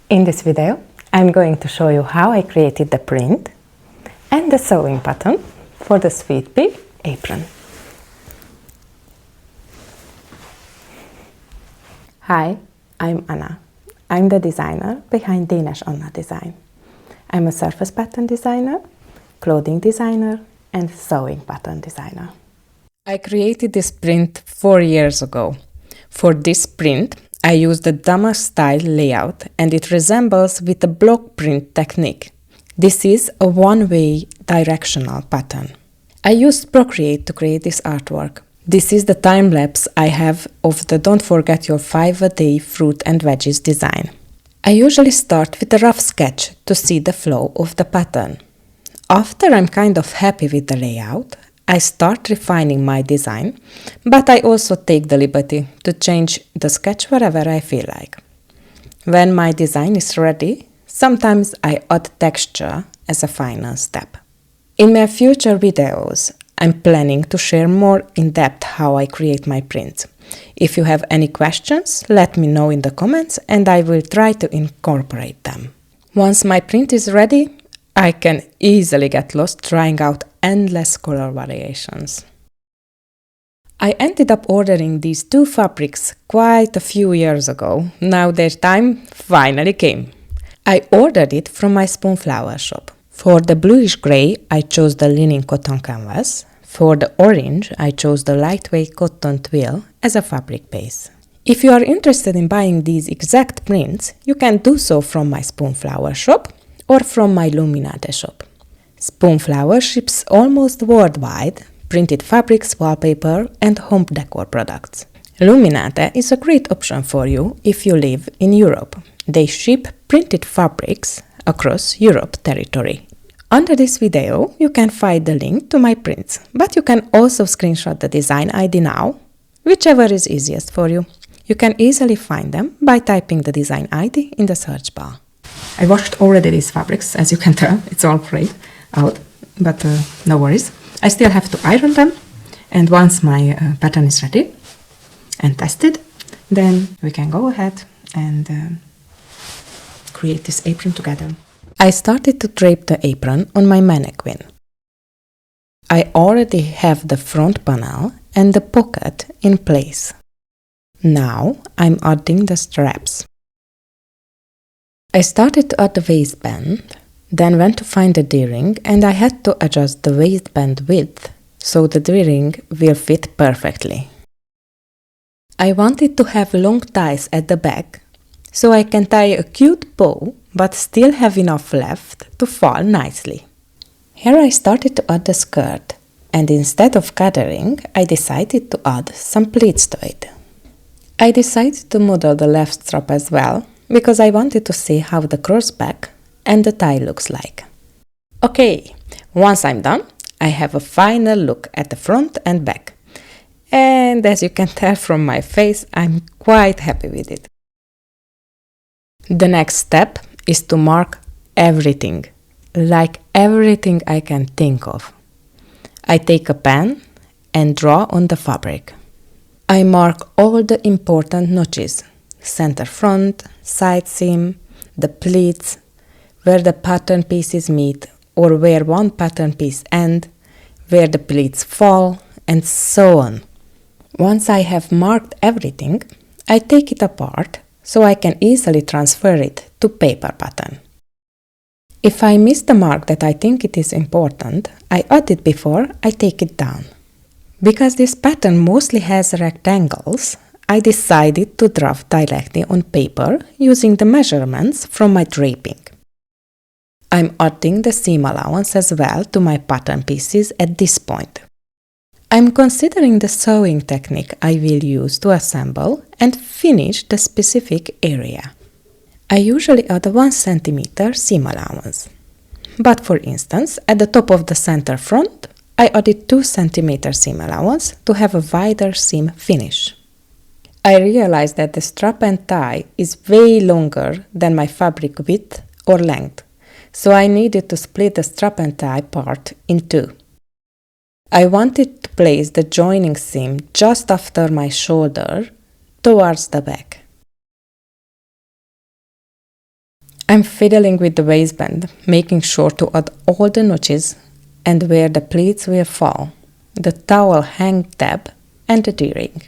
In this video, I'm going to show you how I created the print and the sewing pattern for the Sweet Pea apron. Hi, I'm Anna. I'm the designer behind Dénes Anna Design. I'm a surface pattern designer, clothing designer, and sewing pattern designer. I created this print 4 years ago. For this print, I used the Damas style layout and it resembles with the block print technique. This is a one-way directional pattern. I used Procreate to create this artwork. This is the time-lapse I have of the Don't Forget Your 5-a-day fruit and veggies design. I usually start with a rough sketch to see the flow of the pattern. After I'm kind of happy with the layout, I start refining my design, but I also take the liberty to change the sketch wherever I feel like. When my design is ready, sometimes I add texture as a final step. In my future videos, I'm planning to share more in depth how I create my prints. If you have any questions, let me know in the comments and I will try to incorporate them. Once my print is ready, I can easily get lost trying out endless color variations. I ended up ordering these two fabrics quite a few years ago. Now their time finally came. I ordered it from my Spoonflower shop. For the bluish grey, I chose the linen cotton canvas. For the orange, I chose the lightweight cotton twill as a fabric base. If you are interested in buying these exact prints, you can do so from my Spoonflower shop or from my Luminate shop. Spoonflower ships almost worldwide printed fabrics, wallpaper, and home decor products. Luminate is a great option for you if you live in Europe. They ship printed fabrics across Europe territory. Under this video, you can find the link to my prints, but you can also screenshot the design ID now, whichever is easiest for you. You can easily find them by typing the design ID in the search bar. I washed already these fabrics, as you can tell, it's all frayed out, but no worries. I still have to iron them, and once my pattern is ready and tested, then we can go ahead and create this apron together. I started to drape the apron on my mannequin. I already have the front panel and the pocket in place. Now I'm adding the straps. I started to add the waistband, then went to find the D-ring and I had to adjust the waistband width so the D-ring will fit perfectly. I wanted to have long ties at the back so I can tie a cute bow but still have enough left to fall nicely. Here I started to add the skirt and instead of gathering I decided to add some pleats to it. I decided to model the left strap as well because I wanted to see how the crossback and the tie looks like. Okay, once I'm done, I have a final look at the front and back. And as you can tell from my face, I'm quite happy with it. The next step is to mark everything, like everything I can think of. I take a pen and draw on the fabric. I mark all the important notches, center front, side seam, the pleats, where the pattern pieces meet or where one pattern piece ends, where the pleats fall, and so on. Once I have marked everything, I take it apart so I can easily transfer it to paper pattern. If I miss the mark that I think it is important, I add it before I take it down. Because this pattern mostly has rectangles, I decided to draft directly on paper using the measurements from my draping. I'm adding the seam allowance as well to my pattern pieces at this point. I'm considering the sewing technique I will use to assemble and finish the specific area. I usually add a 1 cm seam allowance. But for instance, at the top of the center front, I added 2 cm seam allowance to have a wider seam finish. I realized that the strap and tie is way longer than my fabric width or length, so I needed to split the strap and tie part in two. I wanted to place the joining seam just after my shoulder towards the back. I'm fiddling with the waistband, making sure to add all the notches and where the pleats will fall, the towel hang tab and the D-ring.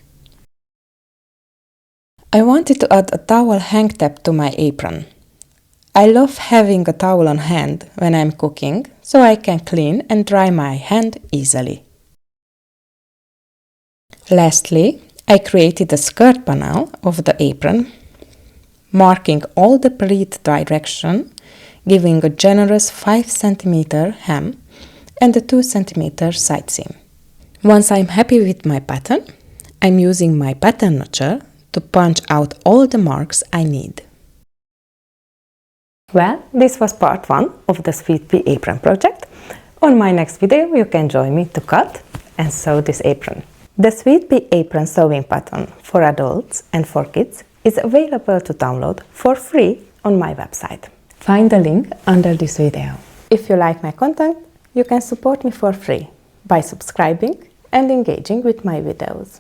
I wanted to add a towel hang tab to my apron. I love having a towel on hand when I'm cooking, so I can clean and dry my hand easily. Lastly, I created a skirt panel of the apron, marking all the pleat direction, giving a generous 5 cm hem and a 2 cm side seam. Once I'm happy with my pattern, I'm using my pattern notcher to punch out all the marks I need. Well, this was part 1 of the Sweet Pea apron project. On my next video you can join me to cut and sew this apron. The Sweet Pea apron sewing pattern for adults and for kids is available to download for free on my website. Find the link under this video. If you like my content, you can support me for free by subscribing and engaging with my videos.